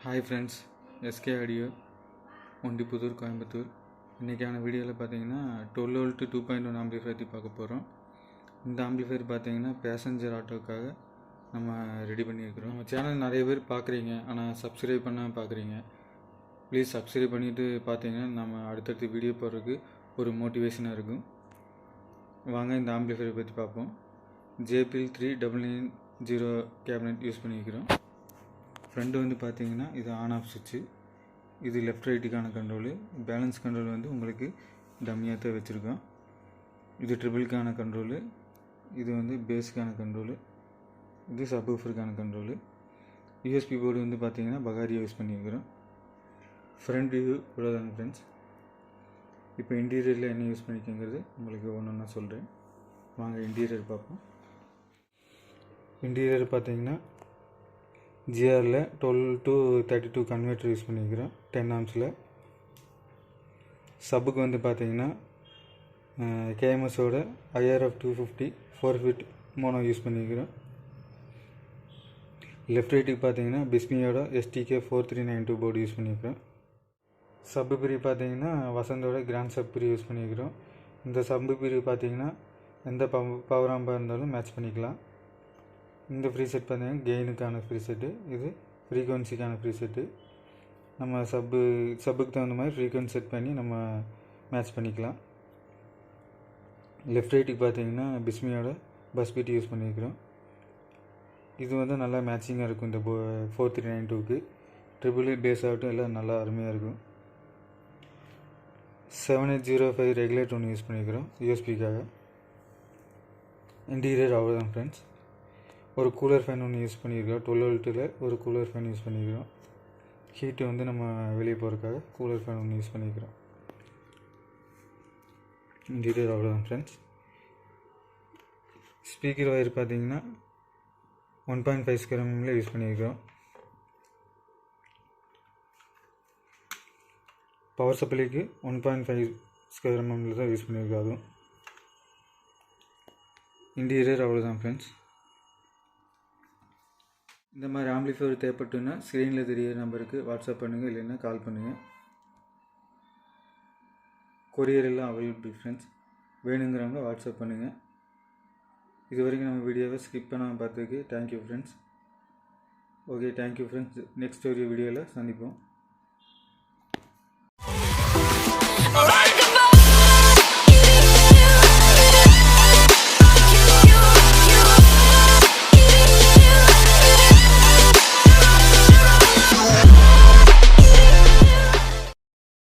Hi friends, SK audio Ondipudur Coimbatore. இன்றைக்கான வீடியோவில் பார்த்தீங்கன்னா 12 வோல்ட் 2.1 ஆம்பிளிஃபையர் பற்றி பார்க்க போகிறோம். இந்த ஆம்பிளிஃபையர் பார்த்தீங்கன்னா பேசஞ்சர் ஆட்டோக்காக நம்ம ரெடி பண்ணியிருக்கிறோம். நம்ம சேனல் நிறைய பேர் பார்க்குறீங்க, ஆனால் சப்ஸ்கிரைப் பண்ண பார்க்குறீங்க. ப்ளீஸ் சப்ஸ்கிரைப் பண்ணிவிட்டு பார்த்தீங்கன்னா நம்ம அடுத்தடுத்து வீடியோ போடுறதுக்கு ஒரு மோட்டிவேஷனாக இருக்கும். வாங்க இந்த ஆம்பிளிஃபையர் பற்றி பார்ப்போம். JBL 3990 கேபினெட் யூஸ் பண்ணியிருக்கிறோம். ஃப்ரண்ட் வந்து பார்த்தீங்கன்னா இது ஆன் ஆஃப் சுவிட்சு, இது லெஃப்ட் ரைட்டுக்கான கண்ட்ரோலு. பேலன்ஸ் கண்ட்ரோல் வந்து உங்களுக்கு டம்மியாக தான் வச்சுருக்கோம். இது ட்ரிபிள்க்கான கண்ட்ரோலு, இது வந்து பேஸுக்கான கண்ட்ரோலு, இது சப்வூஃபருக்கான கண்ட்ரோலு. USB போர்டு வந்து பார்த்தீங்கன்னா பகாரியா யூஸ் பண்ணியிருக்கிறோம். ஃப்ரண்ட் வியூ இவ்வளோதாங்க ஃப்ரெண்ட்ஸ். இப்போ இன்டீரியரில் என்ன யூஸ் பண்ணிக்கங்கிறது உங்களுக்கு ஒன்று ஒன்றா சொல்கிறேன். வாங்க இன்டீரியர் பார்ப்போம். இன்டீரியர் பார்த்தீங்கன்னா ஜிஆரில் 12 to 32 கன்வெர்ட்டர் யூஸ் பண்ணிக்கிறோம் 10 ஆம்ஸில். சப்புக்கு வந்து பார்த்தீங்கன்னா KMSோட IRF 250 4 feet மோனோ யூஸ் பண்ணிக்கிறோம். லெஃப்ட் ரைட்டுக்கு பார்த்தீங்கன்னா பிஸ்மியோட STK 4392 போர்டு யூஸ் பண்ணிக்கிறோம். சப்பு பிரிவு பார்த்தீங்கன்னா வசந்தோட கிராண்ட் சப் பிரிவு யூஸ் பண்ணிக்கிறோம். இந்த சப்பு பிரிவு பார்த்தீங்கன்னா எந்த பவர் ஆம்பாக இருந்தாலும் மேட்ச் பண்ணிக்கலாம். இந்த ஃப்ரீ செட் பார்த்தீங்கன்னா கெயினுக்கான ஃப்ரீ செட்டு, இது ஃப்ரீக்வன்சிக்கான ஃப்ரீ செட்டு. நம்ம சப்புக்கு தகுந்த மாதிரி ஃப்ரீக்வன்சி செட் பண்ணி நம்ம மேட்ச் பண்ணிக்கலாம். லெஃப்ட் ரைட்டுக்கு பார்த்தீங்கன்னா பிஸ்மியோட பஸ் பீட் யூஸ் பண்ணியிருக்கிறோம். இது வந்து நல்லா மேட்சிங்காக இருக்கும். இந்த 4392க்கு ட்ரிபிள் பேஸ் ஆகட்டும் எல்லாம் நல்லா அருமையாக இருக்கும். 7805 ரெகுலேட்டர் ஒன்று யூஸ் பண்ணியிருக்கிறோம் USB-க்காக. இன்டீரியர் அவ்வளோதான் ஃப்ரெண்ட்ஸ். ஒரு கூலர் ஃபேன் ஒன்று யூஸ் பண்ணியிருக்கிறோம். 12 வோல்ட்டில் ஒரு கூலர் ஃபேன் யூஸ் பண்ணியிருக்கிறோம். ஹீட்டு வந்து நம்ம வெளியே போகிறதுக்காக கூலர் ஃபேன் ஒன்று யூஸ் பண்ணியிருக்கிறோம். இன்டீரியர் அவ்வளோதான் ஃப்ரெண்ட்ஸ். ஸ்பீக்கர் ஒயர் பார்த்தீங்கன்னா 1.5 ஸ்கொயர் mm யூஸ் பண்ணியிருக்கிறோம். பவர் சப்ளைக்கு 1.5 ஸ்கொயர் mm தான் யூஸ் பண்ணியிருக்கோம். அதுவும் இன்டீரியர் அவ்வளோதான் ஃப்ரெண்ட்ஸ். இந்த மாதிரி ஆம்பிளிஃபையர் தேவைப்பட்டுன்னா ஸ்க்ரீனில் தெரியிற நம்பருக்கு வாட்ஸ்அப் பண்ணுங்கள், இல்லைன்னா கால் பண்ணுங்கள். கொரியர் எல்லாம் அவைலபிள் ஃப்ரெண்ட்ஸ். வேணுங்கிறவங்க வாட்ஸ்அப் பண்ணுங்கள். இது வரைக்கும் நம்ம வீடியோவை ஸ்கிப் பண்ணாமல் பார்த்ததுக்கு thank you friends. Okay, thank you friends. Next ஒரு வீடியோவில் சந்திப்போம்.